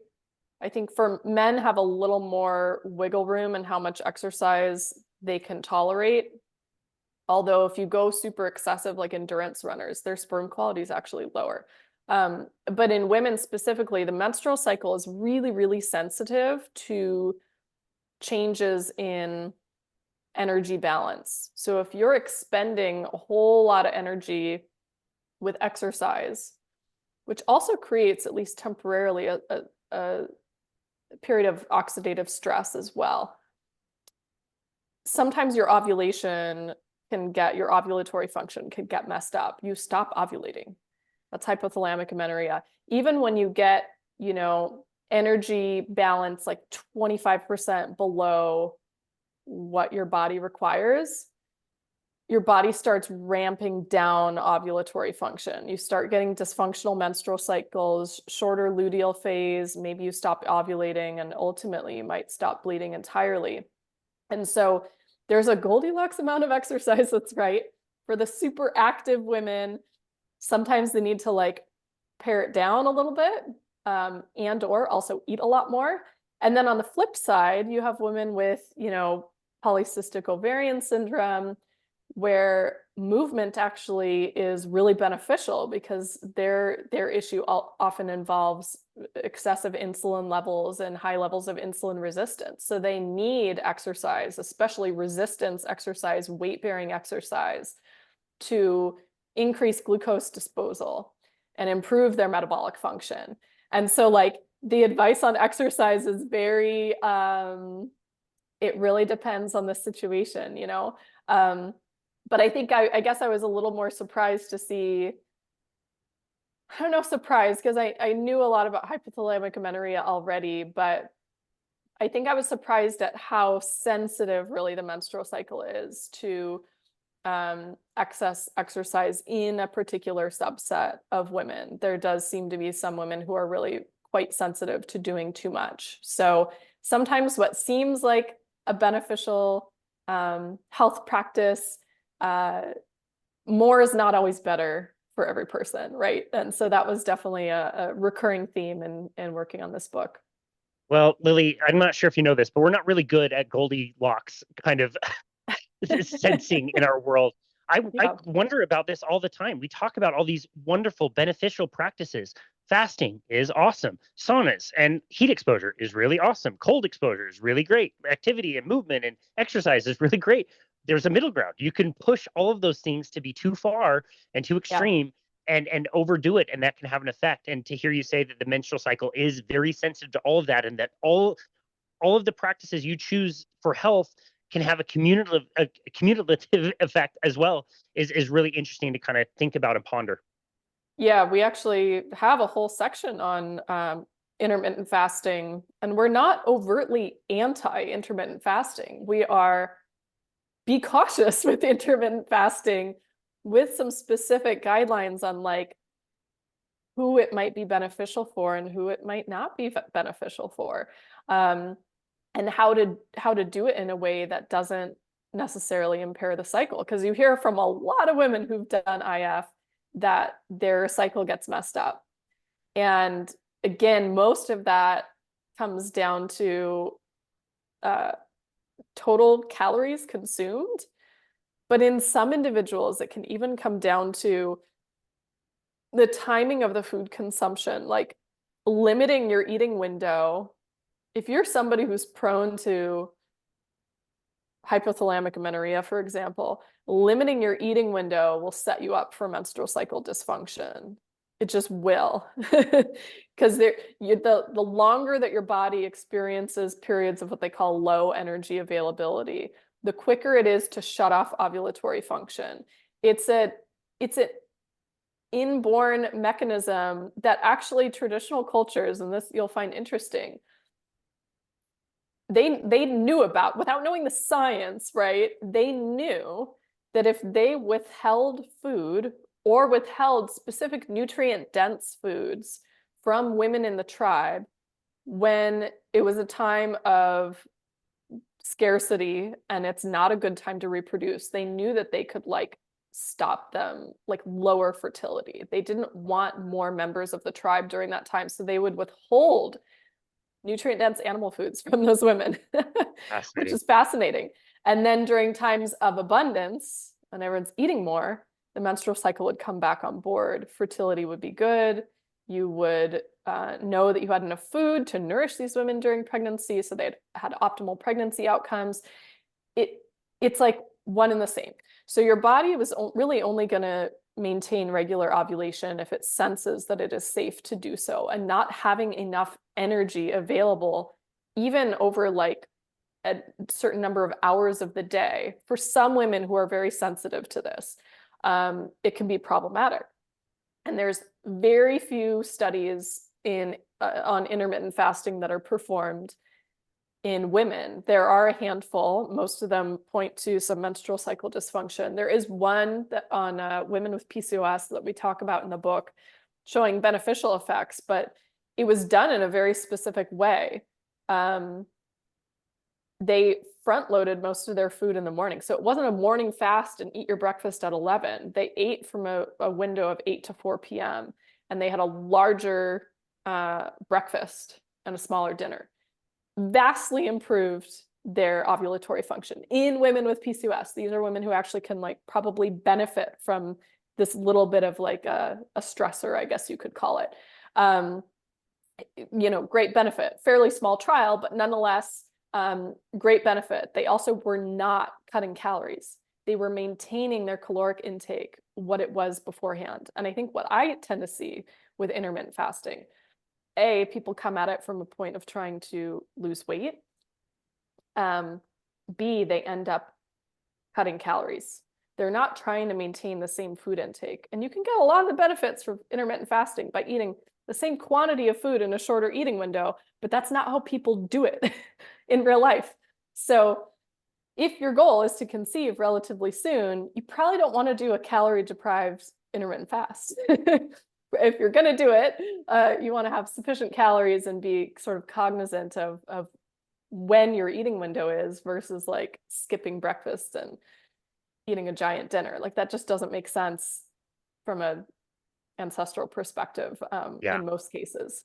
I think for men have a little more wiggle room in how much exercise they can tolerate. Although if you go super excessive, like endurance runners, their sperm quality is actually lower. But in women specifically, the menstrual cycle is really, really sensitive to changes in energy balance. So if you're expending a whole lot of energy with exercise, which also creates, at least temporarily, a period of oxidative stress as well. Sometimes your ovulatory function can get messed up. You stop ovulating. That's hypothalamic amenorrhea. Even when you get, energy balance like 25% below what your body requires, your body starts ramping down ovulatory function. You start getting dysfunctional menstrual cycles, shorter luteal phase, maybe you stop ovulating, and ultimately you might stop bleeding entirely. And so there's a Goldilocks amount of exercise that's right. For the super active women, sometimes they need to like pare it down a little bit, and or also eat a lot more. And then on the flip side, you have women with, polycystic ovarian syndrome, where movement actually is really beneficial because their issue often involves excessive insulin levels and high levels of insulin resistance. So they need exercise, especially resistance exercise, weight-bearing exercise, to increase glucose disposal and improve their metabolic function. And so like the advice on exercise is very, it really depends on the situation, but I think I guess I was a little more surprised to see, I don't know, surprised, because I knew a lot about hypothalamic amenorrhea already, but I think I was surprised at how sensitive really the menstrual cycle is to excess exercise in a particular subset of women. There does seem to be some women who are really quite sensitive to doing too much. So sometimes what seems like a beneficial health practice, more is not always better for every person, right? And so that was definitely a recurring theme in working on this book. Well, Lily, I'm not sure if you know this, but we're not really good at Goldilocks kind of sensing in our world. I wonder about this all the time. We talk about all these wonderful beneficial practices. Fasting is awesome. Saunas and heat exposure is really awesome. Cold exposure is really great. Activity and movement and exercise is really great. There's a middle ground. You can push all of those things to be too far and too extreme and overdo it, and that can have an effect. And to hear you say that the menstrual cycle is very sensitive to all of that, and that all of the practices you choose for health can have a cumulative effect as well is really interesting to kind of think about and ponder. Yeah, we actually have a whole section on intermittent fasting, and we're not overtly anti-intermittent fasting. We are, be cautious with intermittent fasting, with some specific guidelines on like who it might be beneficial for and who it might not be beneficial for, and how to do it in a way that doesn't necessarily impair the cycle. Because you hear from a lot of women who've done IF that their cycle gets messed up. And again, most of that comes down to total calories consumed. But in some individuals, it can even come down to the timing of the food consumption, like limiting your eating window. If you're somebody who's prone to hypothalamic amenorrhea, for example, limiting your eating window will set you up for menstrual cycle dysfunction. It just will. Because the longer that your body experiences periods of what they call low energy availability, the quicker it is to shut off ovulatory function. It's an inborn mechanism that actually traditional cultures, and this you'll find interesting, they knew about, without knowing the science, right? They knew that if they withheld food or withheld specific nutrient-dense foods from women in the tribe when it was a time of scarcity and it's not a good time to reproduce, they knew that they could like stop them, like lower fertility. They didn't want more members of the tribe during that time, so they would withhold nutrient-dense animal foods from those women, which is fascinating. And then during times of abundance, when everyone's eating more, the menstrual cycle would come back on board. Fertility would be good. You would know that you had enough food to nourish these women during pregnancy, so they had optimal pregnancy outcomes. It's like one and the same. So your body was really only going to maintain regular ovulation if it senses that it is safe to do so, and not having enough energy available even over like a certain number of hours of the day. For some women who are very sensitive to this, it can be problematic. And there's very few studies on intermittent fasting that are performed in women. There are a handful. Most of them point to some menstrual cycle dysfunction. There is one that on women with PCOS that we talk about in the book showing beneficial effects, but it was done in a very specific way. They front-loaded most of their food in the morning. So it wasn't a morning fast and eat your breakfast at 11. They ate from a window of 8 to 4 p.m. and they had a larger breakfast and a smaller dinner. Vastly improved their ovulatory function in women with PCOS. These are women who actually can like probably benefit from this little bit of like a stressor, I guess you could call it. Great benefit, fairly small trial, but nonetheless, great benefit. They also were not cutting calories. They were maintaining their caloric intake, what it was beforehand. And I think what I tend to see with intermittent fasting, people come at it from a point of trying to lose weight. B, they end up cutting calories. They're not trying to maintain the same food intake. And you can get a lot of the benefits from intermittent fasting by eating the same quantity of food in a shorter eating window, but that's not how people do it in real life. So if your goal is to conceive relatively soon, you probably don't want to do a calorie-deprived intermittent fast. If you're going to do it, you want to have sufficient calories and be sort of cognizant of when your eating window is versus like skipping breakfast and eating a giant dinner. Like that just doesn't make sense from an ancestral perspective in most cases.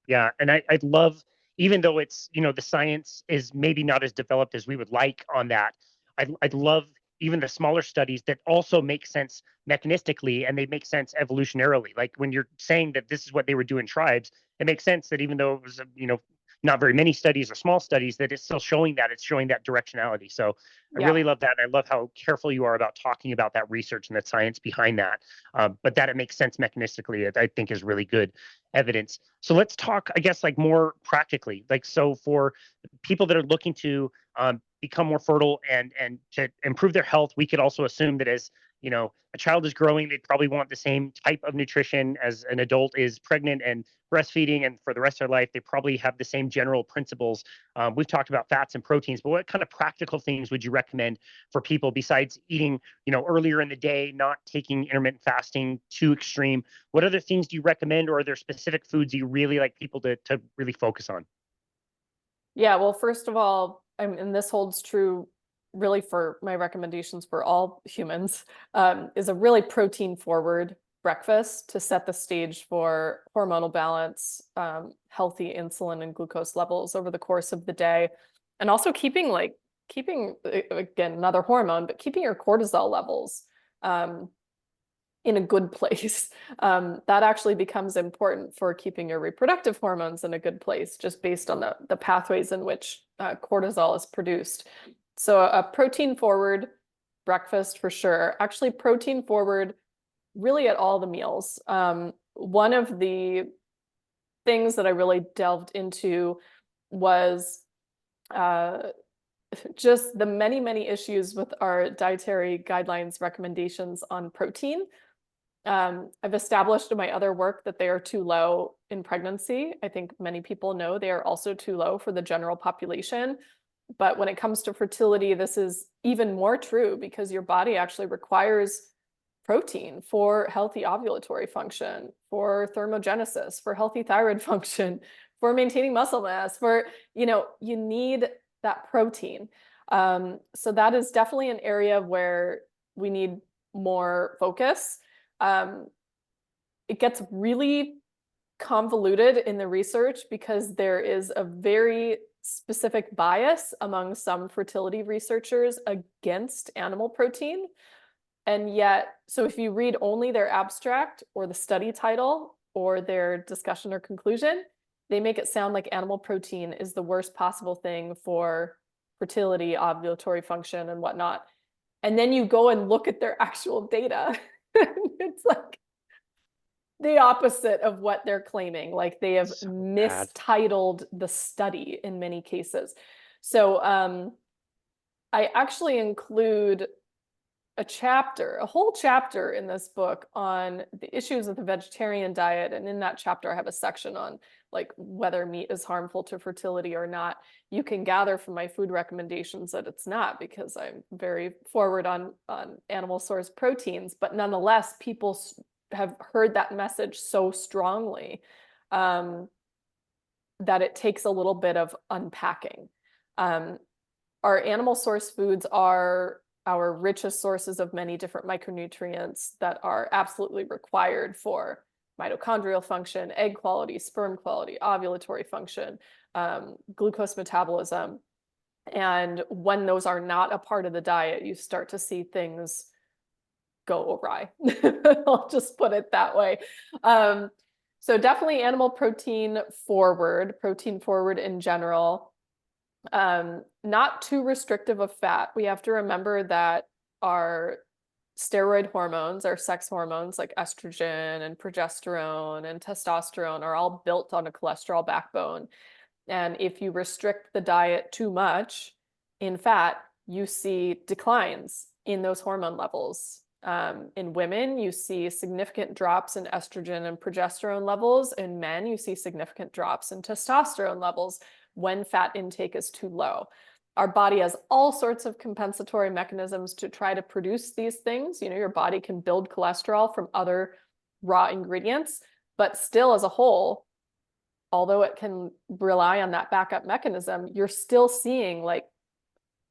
Yeah, and I'd love, even though it's, the science is maybe not as developed as we would like on that, I'd love even the smaller studies that also make sense mechanistically and they make sense evolutionarily. Like when you're saying that this is what they would do in tribes, it makes sense that even though it was, not very many studies or small studies, that it's still showing that, it's showing that directionality. So I really love that. And I love how careful you are about talking about that research and the science behind that. But that it makes sense mechanistically, I think is really good evidence. So let's talk, I guess, like more practically. Like, so for people that are looking to become more fertile and to improve their health, we could also assume that as a child is growing, they'd probably want the same type of nutrition as an adult is pregnant and breastfeeding, and for the rest of their life, they probably have the same general principles. We've talked about fats and proteins, but what kind of practical things would you recommend for people besides eating, earlier in the day, not taking intermittent fasting too extreme? What other things do you recommend, or are there specific foods you really like people to really focus on? Yeah, well, first of all, and this holds true really for my recommendations for all humans, is a really protein forward breakfast to set the stage for hormonal balance, healthy insulin and glucose levels over the course of the day. And also keeping again, another hormone, but keeping your cortisol levels in a good place. That actually becomes important for keeping your reproductive hormones in a good place, just based on the pathways in which cortisol is produced. So a protein forward breakfast for sure. Actually, protein forward really at all the meals. one of the things that I really delved into was just the many, many issues with our dietary guidelines recommendations on protein. I've established in my other work that they are too low in pregnancy. I think many people know they are also too low for the general population. But when it comes to fertility, this is even more true because your body actually requires protein for healthy ovulatory function, for thermogenesis, for healthy thyroid function, for maintaining muscle mass, for, you need that protein. So that is definitely an area where we need more focus. It gets really convoluted in the research because there is a very specific bias among some fertility researchers against animal protein. And yet, so if you read only their abstract or the study title or their discussion or conclusion, they make it sound like animal protein is the worst possible thing for fertility, ovulatory function, and whatnot. And then you go and look at their actual data. It's like the opposite of what they're claiming. Like they have mistitled the study in many cases. So I actually include a whole chapter in this book on the issues of the vegetarian diet. And in that chapter, I have a section on like whether meat is harmful to fertility or not. You can gather from my food recommendations that it's not, because I'm very forward on animal source proteins, but nonetheless, people have heard that message so strongly that it takes a little bit of unpacking. Our animal source foods are our richest sources of many different micronutrients that are absolutely required for mitochondrial function, egg quality, sperm quality, ovulatory function, glucose metabolism. And when those are not a part of the diet, you start to see things go awry. I'll just put it that way. So definitely animal protein forward in general. Not too restrictive of fat. We have to remember that our steroid hormones, our sex hormones like estrogen and progesterone and testosterone are all built on a cholesterol backbone. And if you restrict the diet too much in fat, you see declines in those hormone levels. In women, you see significant drops in estrogen and progesterone levels. In men, you see significant drops in testosterone levels when fat intake is too low. Our body has all sorts of compensatory mechanisms to try to produce these things. Your body can build cholesterol from other raw ingredients, but still as a whole, although it can rely on that backup mechanism, you're still seeing like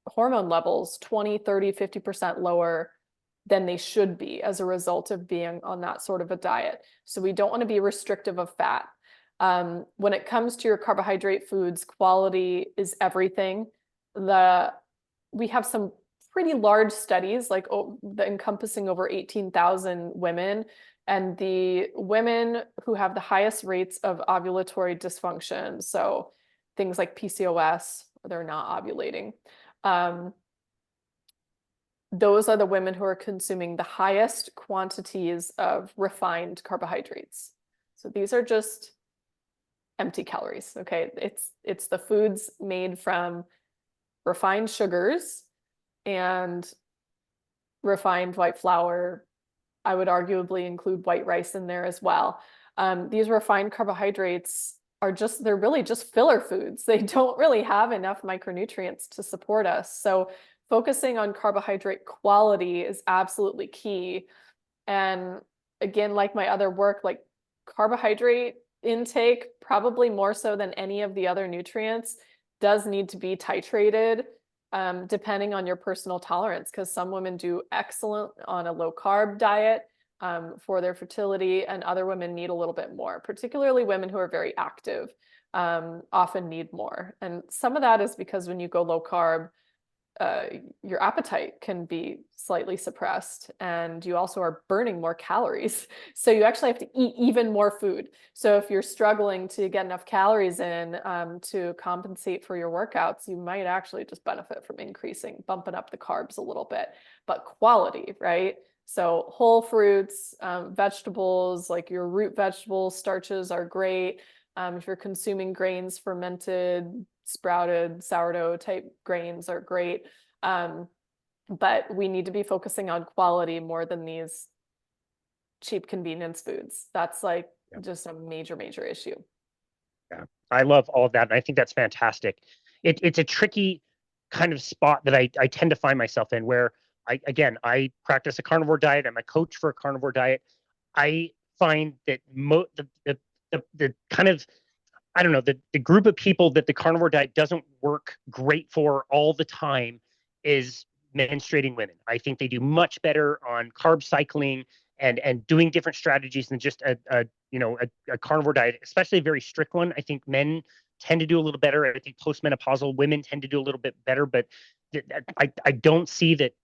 hormone levels 20, 30, 50% lower than they should be as a result of being on that sort of a diet. So we don't want to be restrictive of fat. When it comes to your carbohydrate foods, quality is everything. We have some pretty large studies, like encompassing over 18,000 women, and the women who have the highest rates of ovulatory dysfunction, so things like PCOS, they're not ovulating. Those are the women who are consuming the highest quantities of refined carbohydrates. So these are just empty calories, okay? It's the foods made from refined sugars and refined white flour. I would arguably include white rice in there as well. These refined carbohydrates they're really just filler foods. They don't really have enough micronutrients to support us. So focusing on carbohydrate quality is absolutely key. And again, like my other work, like carbohydrate intake, probably more so than any of the other nutrients, does need to be titrated depending on your personal tolerance, because some women do excellent on a low carb diet for their fertility, and other women need a little bit more, particularly women who are very active often need more. And some of that is because when you go low carb, your appetite can be slightly suppressed, and you also are burning more calories. So you actually have to eat even more food. So if you're struggling to get enough calories in to compensate for your workouts, you might actually just benefit from bumping up the carbs a little bit. But quality, right? So whole fruits, vegetables, like your root vegetables, starches are great. If you're consuming grains, fermented, sprouted, sourdough type grains are great. But we need to be focusing on quality more than these cheap convenience foods. That's like Yeah. just a major, major issue. Yeah. I love all of that. And I think that's fantastic. It's a tricky kind of spot that I tend to find myself in where I practice a carnivore diet. I'm a coach for a carnivore diet. I find that the kind of, I don't know, the group of people that the carnivore diet doesn't work great for all the time is menstruating women. I think they do much better on carb cycling and doing different strategies than just a carnivore diet, especially a very strict one. I think men tend to do a little better. I think postmenopausal women tend to do a little bit better, but I don't see that's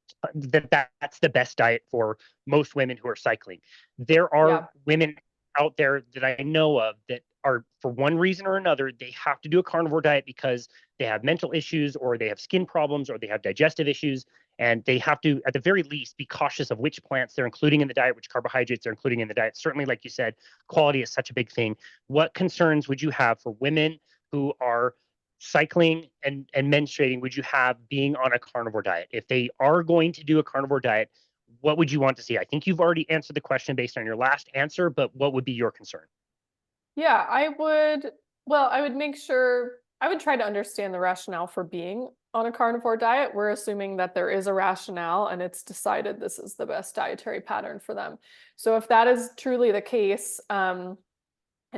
the best diet for most women who are cycling. There are Yeah. women out there that I know of that are, for one reason or another, they have to do a carnivore diet because they have mental issues or they have skin problems or they have digestive issues. And they have to, at the very least, be cautious of which plants they're including in the diet, which carbohydrates they're including in the diet. Certainly, like you said, quality is such a big thing. What concerns would you have for women who are cycling and menstruating? Would you have being on a carnivore diet? If they are going to do a carnivore diet, what would you want to see? I think you've already answered the question based on your last answer, but what would be your concern? Yeah, I would make sure, I would try to understand the rationale for being on a carnivore diet. We're assuming that there is a rationale and it's decided this is the best dietary pattern for them. So if that is truly the case, and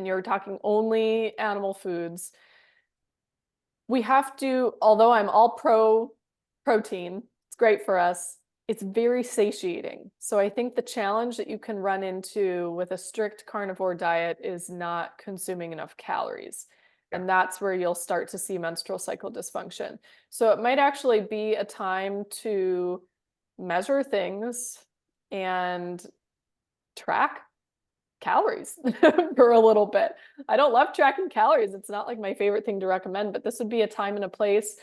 you're talking only animal foods, we have to, although I'm all pro protein, it's great for us, it's very satiating. So I think the challenge that you can run into with a strict carnivore diet is not consuming enough calories. Yeah. And that's where you'll start to see menstrual cycle dysfunction. So it might actually be a time to measure things and track calories for a little bit. I don't love tracking calories. It's not like my favorite thing to recommend, but this would be a time and a place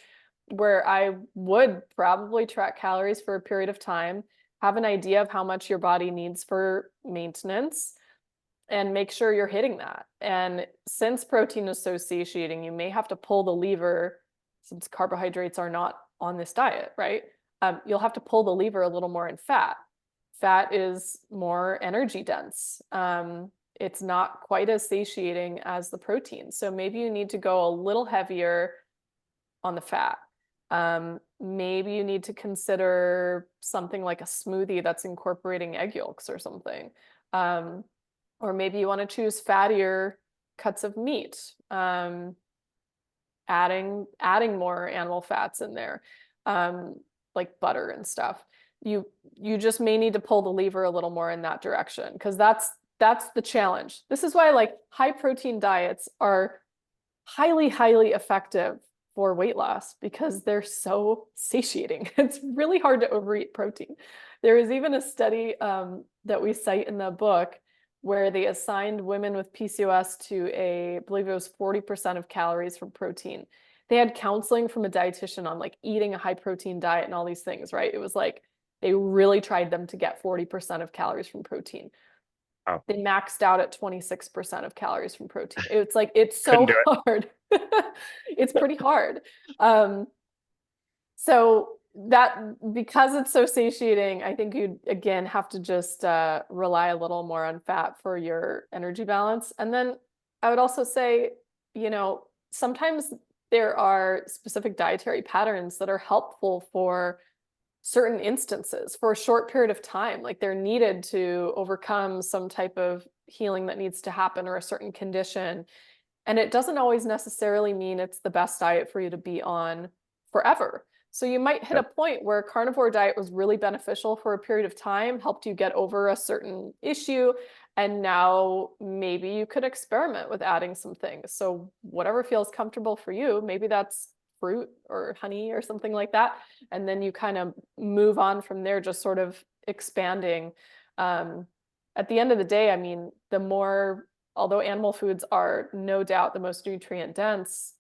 where I would probably track calories for a period of time, have an idea of how much your body needs for maintenance, and make sure you're hitting that. And since protein is so satiating, you may have to pull the lever since carbohydrates are not on this diet, right? You'll have to pull the lever a little more in fat. Fat is more energy dense. It's not quite as satiating as the protein. So maybe you need to go a little heavier on the fat. Maybe you need to consider something like a smoothie that's incorporating egg yolks or something. Or maybe you want to choose fattier cuts of meat, adding more animal fats in there, like butter and stuff. You just may need to pull the lever a little more in that direction, because that's the challenge. This is why like high protein diets are highly, highly effective for weight loss, because they're so satiating. It's really hard to overeat protein. There is even a study that we cite in the book where they assigned women with PCOS to I believe it was 40% of calories from protein. They had counseling from a dietitian on like eating a high protein diet and all these things, right? It was like they really tried them to get 40% of calories from protein. Oh, They maxed out at 26% of calories from protein. It's like, it's couldn't so do it. hard. It's pretty hard. So that, because it's so satiating, I think you'd again have to just rely a little more on fat for your energy balance. And then I would also say, sometimes there are specific dietary patterns that are helpful for certain instances for a short period of time, like they're needed to overcome some type of healing that needs to happen or a certain condition. And it doesn't always necessarily mean it's the best diet for you to be on forever. So you might hit a point where a carnivore diet was really beneficial for a period of time, helped you get over a certain issue, and now maybe you could experiment with adding some things. So whatever feels comfortable for you, maybe that's fruit or honey or something like that. And then you kind of move on from there, just sort of expanding. At the end of the day, I mean, although animal foods are no doubt the most nutrient dense,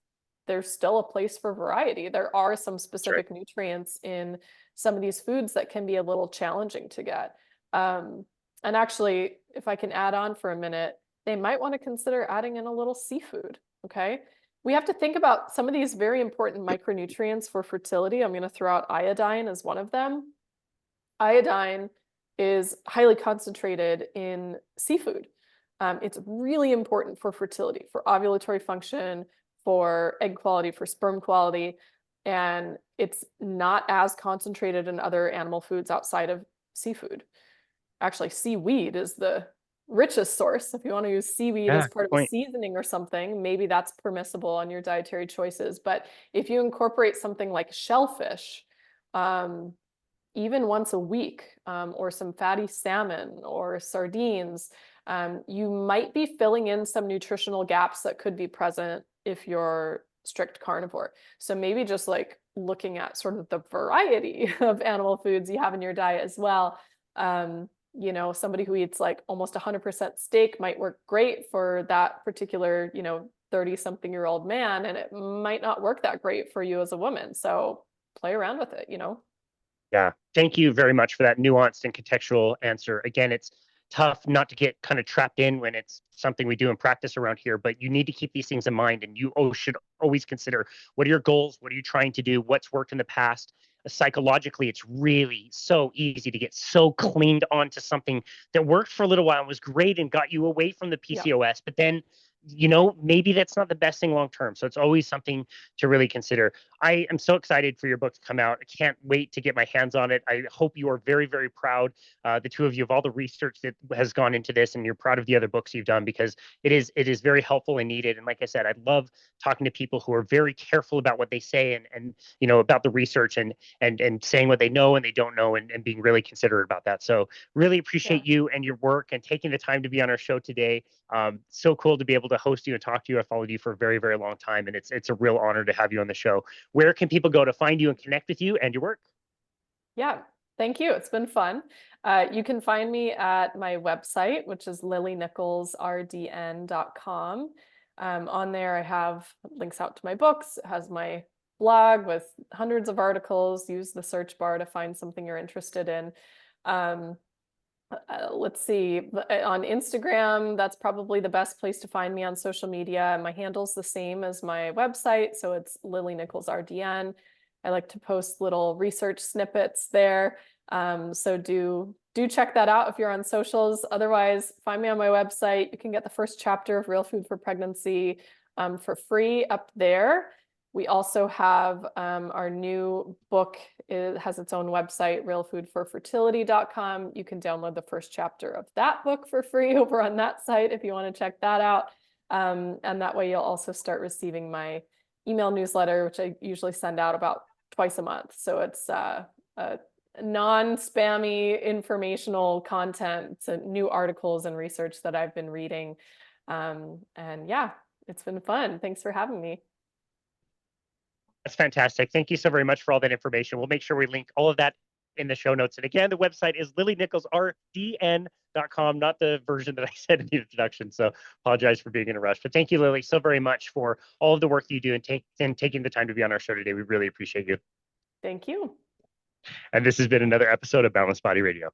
there's still a place for variety. There are some That's right. specific nutrients in some of these foods that can be a little challenging to get. And actually, if I can add on for a minute, they might want to consider adding in a little seafood. Okay. We have to think about some of these very important micronutrients for fertility. I'm going to throw out iodine as one of them. Iodine is highly concentrated in seafood. It's really important for fertility, for ovulatory function, for egg quality, for sperm quality, and it's not as concentrated in other animal foods outside of seafood. Actually, seaweed is the richest source. If you want to use seaweed Yeah, as part good of a point. seasoning or something, maybe that's permissible on your dietary choices. But if you incorporate something like shellfish, um, even once a week, or some fatty salmon or sardines, you might be filling in some nutritional gaps that could be present if you're strict carnivore. So maybe just like looking at sort of the variety of animal foods you have in your diet as well. You know, somebody who eats like almost 100% steak might work great for that particular, 30-something-year-old man, and it might not work that great for you as a woman. So play around with it. Yeah. Thank you very much for that nuanced and contextual answer. Again, it's tough not to get kind of trapped in when it's something we do in practice around here, but you need to keep these things in mind, and you should always consider, what are your goals? What are you trying to do? What's worked in the past? Psychologically, it's really so easy to get so cleaned onto something that worked for a little while and was great and got you away from the Yeah. PCOS, but then maybe that's not the best thing long term. So it's always something to really consider. I am so excited for your book to come out. I can't wait to get my hands on it. I hope you are very, very proud, the two of you, of all the research that has gone into this, and you're proud of the other books you've done, because it is very helpful and needed. And like I said, I love talking to people who are very careful about what they say, and about the research, and saying what they know and they don't know, and being really considerate about that. So really Yeah. appreciate you and your work and taking the time to be on our show today. So cool to be able to host you and talk to you. I followed you for a very, very long time, and it's a real honor to have you on the show. Where can people go to find you and connect with you and your work? Yeah. Thank you. It's been fun. You can find me at my website, which is lilynicholsrdn.com. On there, I have links out to my books. It has my blog with hundreds of articles. Use the search bar to find something you're interested in. Um, let's see, on Instagram, that's probably the best place to find me on social media. My handle's the same as my website, so it's Lily Nichols RDN. I like to post little research snippets there. So do check that out if you're on socials. Otherwise, find me on my website. You can get the first chapter of Real Food for Pregnancy for free up there. We also have our new book. It has its own website, realfoodforfertility.com. You can download the first chapter of that book for free over on that site if you want to check that out. And that way you'll also start receiving my email newsletter, which I usually send out about twice a month. So it's non-spammy informational content, so new articles and research that I've been reading. And yeah, it's been fun. Thanks for having me. That's fantastic. Thank you so very much for all that information. We'll make sure we link all of that in the show notes. And again, the website is lilynicholsrdn.com, not the version that I said in the introduction. So apologize for being in a rush. But thank you, Lily, so very much for all of the work that you do, and taking the time to be on our show today. We really appreciate you. Thank you. And this has been another episode of Boundless Body Radio.